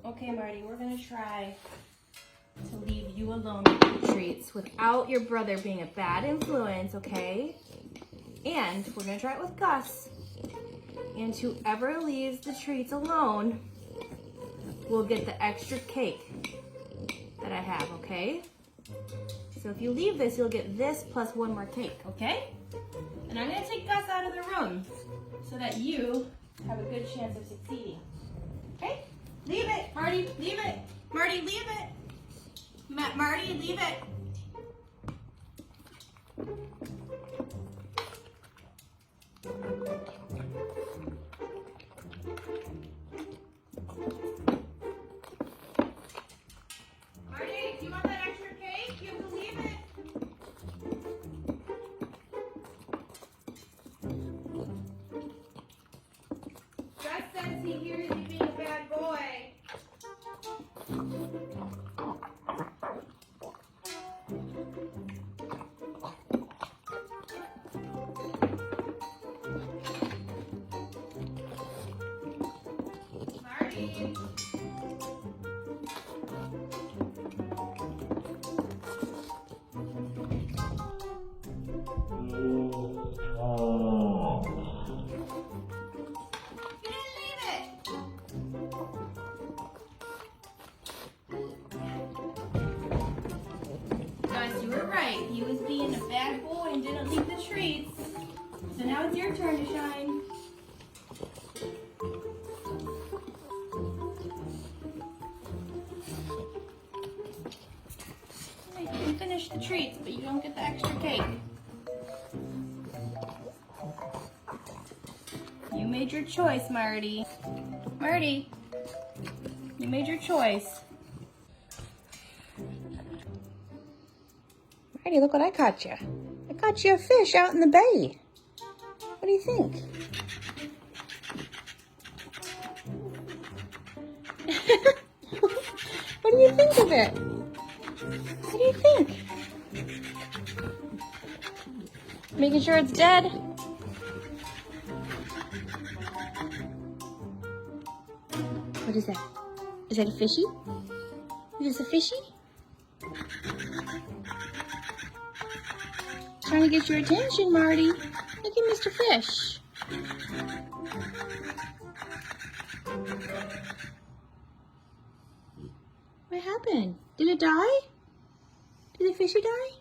Okay, Marty, we're gonna try to leave you alone with the treats without your brother being a bad influence, okay? And we're gonna try it with Gus. And whoever leaves the treats alone will get the extra cake that I have, okay? So if you leave this, you'll get this plus one more cake, okay? And I'm gonna take Gus out of the room so that you have a good chance of succeeding. Okay? Leave it, Marty, leave it. Marty, leave it. Marty, leave it. Marty, do you want that extra cake? You have to leave it. Gus says he hears you being a bad boy. Marty. Gus, you were right. He was being a bad boy and didn't leave the treats. So now it's your turn to shine. You can finish the treats, but you don't get the extra cake. You made your choice, Marty. Marty, you made your choice. Marty, look what I caught you. I caught you a fish out in the bay. What do you think? What do you think of it? What do you think? Making sure it's dead? What is that? Is that a fishy? Is this a fishy? Trying to get your attention, Marty. Look at Mr. Fish. What happened? Did it die? Did the fishy die?